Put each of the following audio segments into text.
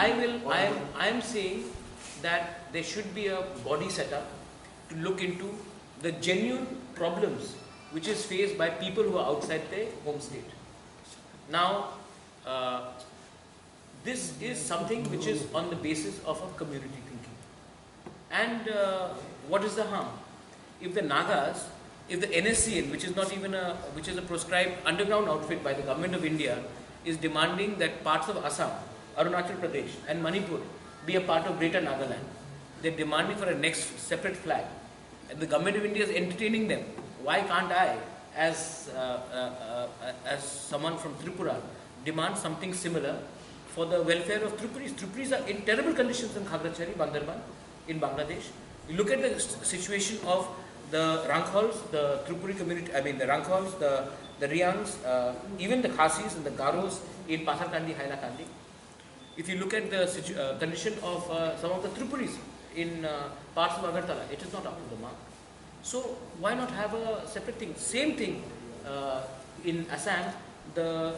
I am saying that there should be a body set up to look into the genuine problems which is faced by people who are outside their home state. Now, this is something which is on the basis of a community thinking. And what is the harm? If the Nagas, if the NSCN, which is not even which is a proscribed underground outfit by the government of India, is demanding that parts of Assam, Arunachal Pradesh and Manipur be a part of Greater Nagaland, they're demanding for a next separate flag, and the government of India is entertaining them. Why can't I, as someone from Tripura, demand something similar for the welfare of Tripuris? Tripuris are in terrible conditions in Khagrachari, Bandarban, in Bangladesh. You look at the situation of the Ranghols, the Tripuri community, I mean the Ranghols, the Riyangs, even the Khasis and the Garos in Pasarkandi, Hailakandi. If you look at the condition of some of the Tripuris in parts of Agartala, it is not up to the mark. So why not have a separate thing? Same thing in Assam, the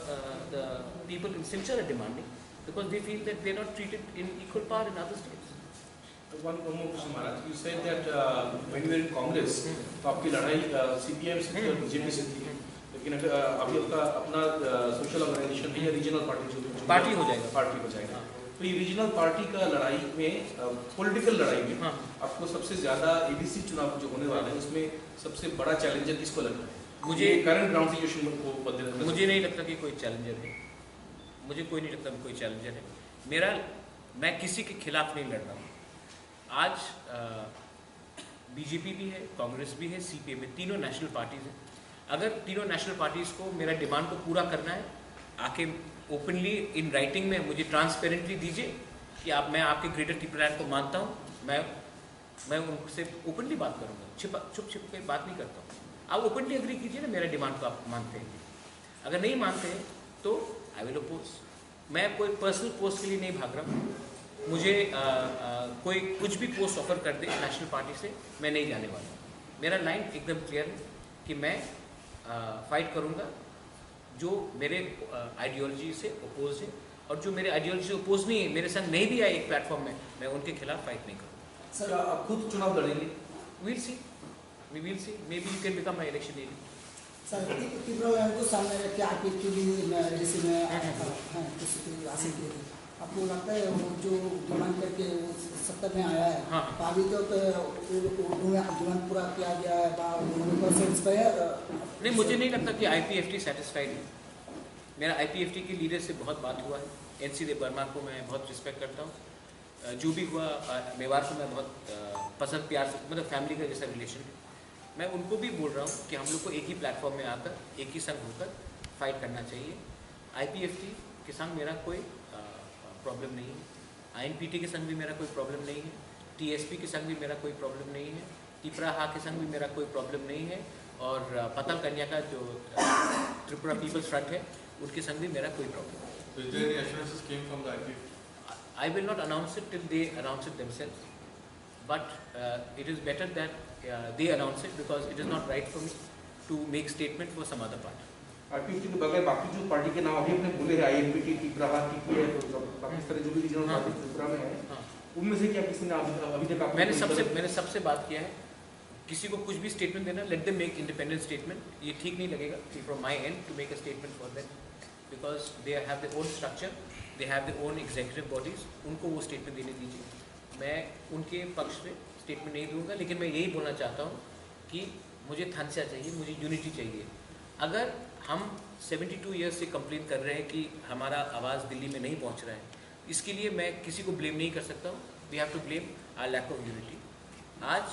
people in Silchar are demanding, because they feel that they are not treated in equal par in other states. One more question, Maharaj. You said that when you were in Congress, तो आपकी लड़ाई CPM से थी और BJP से थी, लेकिन अभी आपका अपना सोशल ऑर्गेनाइजेशन है या रीजनल पार्टी हो जाएगा। तो ये रीजनल पार्टी का लड़ाई में, पॉलिटिकल लड़ाई में आपको सबसे ज़्यादा ADC चुनाव जो होने वाले हैं उसमें सबसे बड़ा चैलेंजर किसको लगता है? मुझे करंट ग्राउंड सिचुएशन को बदलने, मुझे नहीं लगता कि कोई चैलेंजर है। मुझे कोई नहीं लगता कि कोई चैलेंजर है। मैं किसी के खिलाफ नहीं लड़ रहा हूँ। आज बीजेपी भी है, कांग्रेस भी है, CPM में, तीनों नेशनल पार्टीज हैं। अगर तीनों नेशनल पार्टीज को मेरा डिमांड को पूरा करना है, आके ओपनली इन राइटिंग में मुझे ट्रांसपेरेंटली दीजिए कि मैं आपके ग्रेटर त्रिपुरालैंड को मानता हूँ, मैं उनसे ओपनली बात करूँगा, छुप के बात नहीं करता हूँ। आप ओपनली एग्री कीजिए ना, मेरा डिमांड को आप मानते हैं। अगर नहीं मानते हैं तो आई विल अपोज। मैं कोई पर्सनल पोस्ट के लिए नहीं भाग रहा हूँ। मुझे कोई कुछ भी पोस्ट ऑफर कर दे नेशनल पार्टी से, मैं नहीं जाने वाला। मेरा लाइन एकदम क्लियर है कि मैं फाइट करूँगा जो मेरे आइडियोलॉजी से अपोज है, और जो मेरे आइडियोलॉजी से अपोज नहीं है, मेरे संग नहीं भी आए एक प्लेटफॉर्म में, मैं उनके खिलाफ फाइट नहीं करूँगा। सर आप खुद चुनाव लड़ेंगे? We will see, may be you can become my election ad. Sir Tripuraland को सामने रख के आप ADC में हासिल की थी, आपको लगता है वो जो कमान करके सत्ता में आया है, अभी तो जुम्मन पूरा किया गया है, नहीं, मुझे नहीं लगता कि IPFT सेटिस्फाइड है। मेरा IPFT के लीडर से बहुत बात हुआ है। NC देव वर्मा को मैं बहुत रिस्पेक्ट करता हूँ। जो भी हुआ, मेवाड़ को मैं बहुत पसंद प्यार से, मतलब फैमिली का जैसा रिलेशन है। मैं उनको भी बोल रहा हूँ कि हम लोग को एक ही प्लेटफॉर्म में आकर, एक ही संग होकर फाइट करना चाहिए। IPFT के संग मेरा कोई प्रॉब्लम नहीं है, INPT के संग भी मेरा कोई प्रॉब्लम नहीं है, TSP के संग भी मेरा कोई प्रॉब्लम नहीं है, त्रिपुरा के संग भी मेरा कोई प्रॉब्लम नहीं है, और पतल कन्या का जो त्रिपुरा पीपल्स फ्रंट है, उनके संग भी मेरा कोई प्रॉब्लम नहीं। I will not announce it till they announce it themselves, but it is better that they announce it, because it is not right for me to make statement for some other party. IPFT के बगैर बाकी जो party के नाम अभी आपने बोले हैं, INPT, त्रिपुरा, TPF, पाकिस्तान जो भी रीजनल पार्टी त्रिपुरा में है, उनमें से क्या किसी ने अभी तक आपको? मैंने सबसे बात किया है, किसी को कुछ भी स्टेटमेंट देना, let them make independent statement. ये ठीक नहीं लगेगा from my end to make a statement for them, because they have their own structure, they have their own executive bodies, उनको वो स्टेटमेंट देने दीजिए। मैं उनके पक्ष में स्टेटमेंट नहीं दूंगा, लेकिन मैं यही बोलना चाहता हूँ कि मुझे थानसा चाहिए, मुझे यूनिटी चाहिए। अगर हम 72 ईयर्स से कंप्लेन कर रहे हैं कि हमारा आवाज़ दिल्ली में नहीं पहुंच रहा है, इसके लिए मैं किसी को ब्लेम नहीं कर सकता हूँ। We have to blame our lack of unity. आज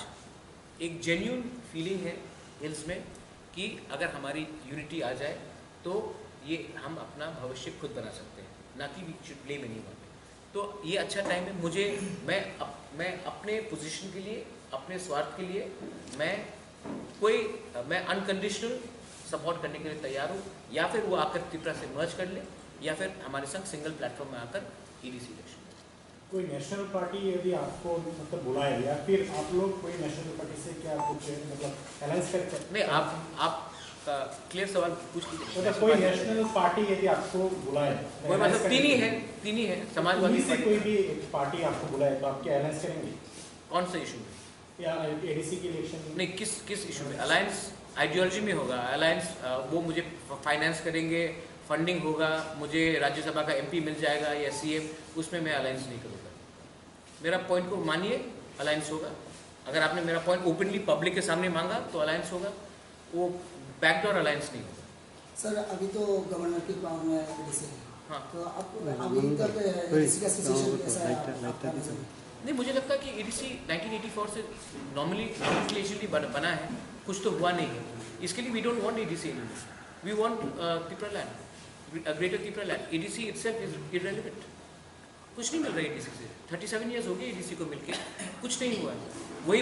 एक जेन्यून फीलिंग है हिल्स में कि अगर हमारी यूनिटी आ जाए तो ये हम अपना भविष्य खुद बना सकते हैं, ना कि वी शुड ब्लेम एनीवन। तो ये अच्छा टाइम है। मैं अपने पोजीशन के लिए, अपने स्वार्थ के लिए मैं अनकंडीशनल सपोर्ट करने के लिए तैयार हूँ, या फिर वो आकर त्रिपुरा से मर्ज कर ले, या फिर हमारे संग सिंगल प्लेटफॉर्म में आकर EDC इलेक्शन। कोई नेशनल पार्टी यदि आपको मतलब बुलाए, या फिर आप लोग कोई नेशनल पार्टी से क्या कुछ मतलब अलायंस करते हैं? नहीं, का क्लियर सवाल पूछ लीजिए। मतलब कोई नेशनल पार्टी यदि आपको बुलाए, कोई मतलब तीन ही है समाजवादी से कोई भी पार्टी आपको बुलाए तो आप क्या अलायंस करेंगे? कौन सा इशू में? या एडीसी के इलेक्शन में? नहीं, किस इशू में? अलायंस आइडियोलॉजी में होगा अलायंस। वो मुझे फाइनेंस करेंगे, फंडिंग होगा, मुझे राज्यसभा का एमपी मिल जाएगा या सीएम, उसमें मैं अलायंस नहीं करूँगा। मेरा पॉइंट को मानिए, अलायंस होगा। अगर आपने मेरा पॉइंट ओपनली पब्लिक के सामने मांगा तो अलायंस होगा, वो बैकडोर अलायंस नहीं होगा। सर अभी तो गवर्नर की पावर में एडीसी है, हाँ, तो अब अभी तक एडीसी का सिचुएशन कैसा है आपका नज़र में? नहीं, मुझे लगता है कि एडीसी 1984 से नॉमिनेशनली बना है, कुछ तो हुआ नहीं है। इसके लिए we don't want ADC anymore, we want Tipra land, greater Tipra land. ADC itself is irrelevant, कुछ नहीं मिल रहा है एडीसी से। 37 ईयर्स हो गए एडीसी को मिलके, कुछ नहीं हुआ है। वही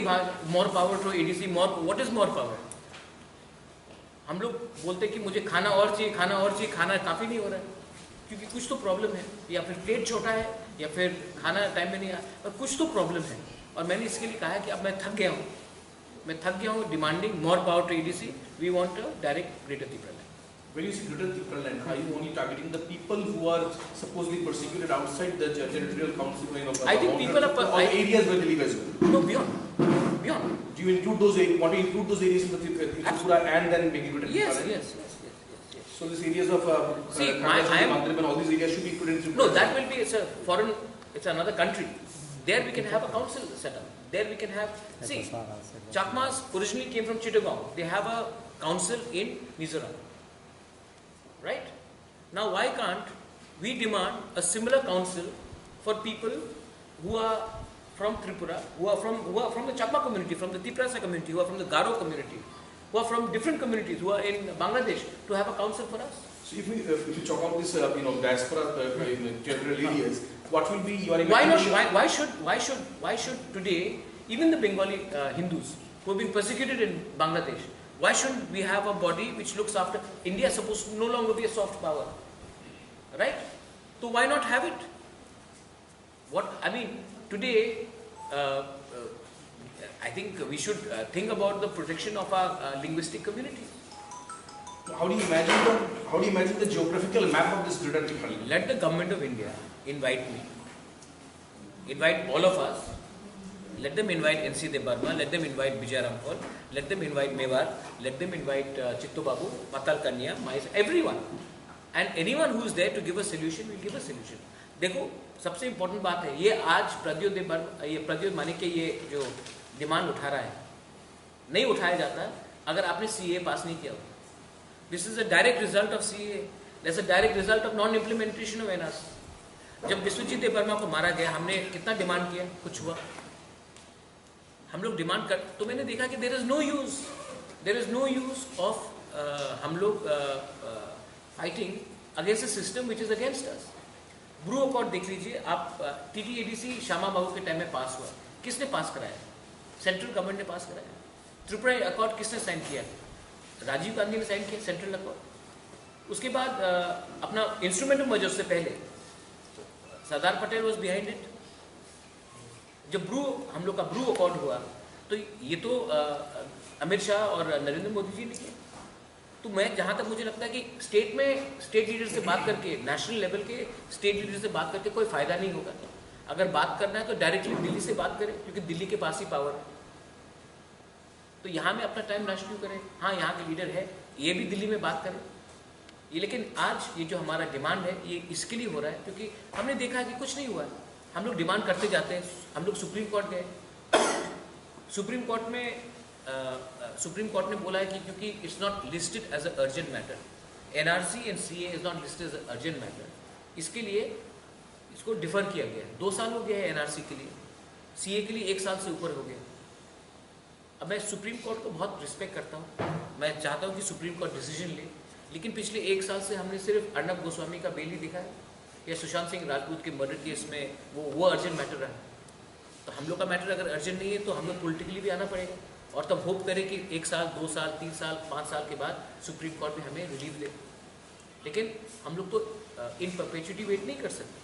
more power to ADC, more, what is more power? हम लोग बोलते हैं कि मुझे खाना और चाहिए, खाना और चाहिए, खाना काफ़ी नहीं हो रहा है क्योंकि कुछ तो प्रॉब्लम है, या फिर प्लेट छोटा है, या फिर खाना टाइम में नहीं आया, और कुछ तो प्रॉब्लम है। और मैंने इसके लिए कहा है कि अब मैं थक गया हूँ demanding more power to ADC. We want a direct greater Tipra land. When you say greater Tipra land, are you only targeting the people who are supposedly persecuted outside the territorial council? I think people are or areas where they live as well. No, beyond. Do you include those areas? Want to include those areas in the Tripura and then make it greater Tipra land? Yes. So these areas of See, Mandrip and all these areas should be included in Tripura. No, that will be, it's a foreign, it's another country. There we can have a council set up. There we can have, see, Chakmas originally came from Chittagong. They have a council in Mizoram. Right? Now why can't we demand a similar council for people who are from Tripura, who are from the Chakma community, from the Tiprasa community, who are from the Garo community, who are from different communities, who are in Bangladesh, to have a council for us? So if you talk about this, diaspora territorial areas, what will be your Why imagination? not? Why should today even the Bengali Hindus who have been persecuted in Bangladesh, why shouldn't we have a body which looks after? India is supposed to no longer be a soft power, right? So why not have it? Today, I think we should think about the protection of our linguistic community. How do you imagine the geographical map of this greater Tipra land? Let the government of India invite me, invite all of us. Let them invite NC De Burma, let them invite Vijay Rampal, let them invite Mewar, let them invite Chittu Babu, Patal Kanya, everyone. And anyone who is there to give a solution will give a solution. देखो, सबसे important बात है, ये आज प्रद्योत मानिक के ये जो demand उठा रहा है, नहीं उठाया जाता अगर आपने CAA पास नहीं किया हो। This is a direct result of CAA. That's a direct result of non-implementation of NRC. जब विश्वजीत देव वर्मा को मारा गया, हमने कितना डिमांड किया, कुछ हुआ? हम लोग डिमांड कर, तो मैंने देखा कि there is no use of हम लोग fighting against a system which is against us. Bru accord देख लीजिए आप, TTADC श्यामा बाबू के टाइम में पास हुआ, किसने पास कराया? सेंट्रल गवर्नमेंट ने पास कराया। त्रिपुरा अकॉर्ड किसने साइन किया? राजीव गांधी ने साइन किया सेंट्रल अकॉर्ड। उसके बाद अपना इंस्ट्रूमेंट ऑफ मेजर्स से पहले Sardar Patel was behind it. जब हम लोग का ब्रू अकॉर्ड हुआ तो ये तो अमित शाह और नरेंद्र मोदी जी ने किया। तो मैं जहाँ तक मुझे लगता है कि स्टेट लीडर से बात करके, नेशनल लेवल के स्टेट लीडर से बात करके कोई फायदा नहीं होगा। अगर बात करना है तो डायरेक्टली दिल्ली से बात करें, क्योंकि दिल्ली के पास ही पावर है। तो यहाँ में अपना टाइम नष्ट क्यों करें? हाँ, यहाँ के लीडर है, ये भी दिल्ली में बात करें ये। लेकिन आज ये जो हमारा डिमांड है ये इसके लिए हो रहा है क्योंकि हमने देखा है कि कुछ नहीं हुआ है। हम लोग डिमांड करते जाते हैं। हम लोग सुप्रीम कोर्ट गए, सुप्रीम कोर्ट ने बोला है कि क्योंकि it's not listed as a urgent matter, NRC and CAA is not listed as a urgent matter, इसके लिए इसको डिफर किया गया। 2 साल हो गया है NRC के लिए, CAA के लिए 1 साल से ऊपर हो गया। अब मैं सुप्रीम कोर्ट को बहुत रिस्पेक्ट करता हूँ, मैं चाहता हूँ कि सुप्रीम कोर्ट डिसीजन ले, लेकिन पिछले 1 साल से हमने सिर्फ अर्नब गोस्वामी का बेल ही दिखा है या सुशांत सिंह राजपूत के मर्डर केस में वो अर्जेंट मैटर रहा। तो हम लोग का मैटर अगर अर्जेंट नहीं है तो हम लोग पॉलिटिकली भी आना पड़ेगा और तब होप करें कि 1 साल, 2 साल, 3 साल, 5 साल के बाद सुप्रीम कोर्ट में हमें रिलीफ दे। लेकिन हम लोग तो इन परपेचुइटी वेट नहीं कर सकते।